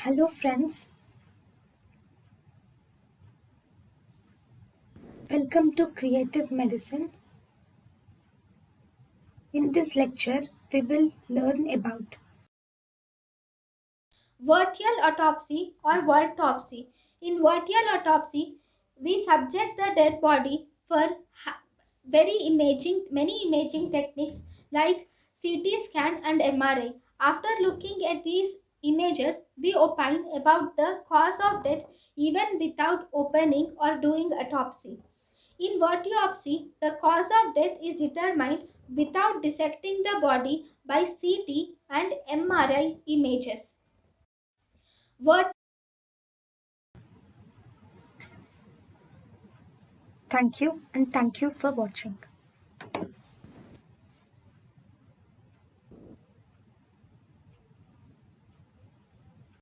Hello, friends. Welcome to Creative Medicine. In this lecture, we will learn about Virtual autopsy or autopsy. In virtual autopsy, we subject the dead body for many imaging techniques like CT scan and MRI. After looking at these images, we opine about the cause of death even without opening or doing autopsy. In autopsy, the cause of death is determined without dissecting the body by CT and MRI images. What thank you and thank you for watching.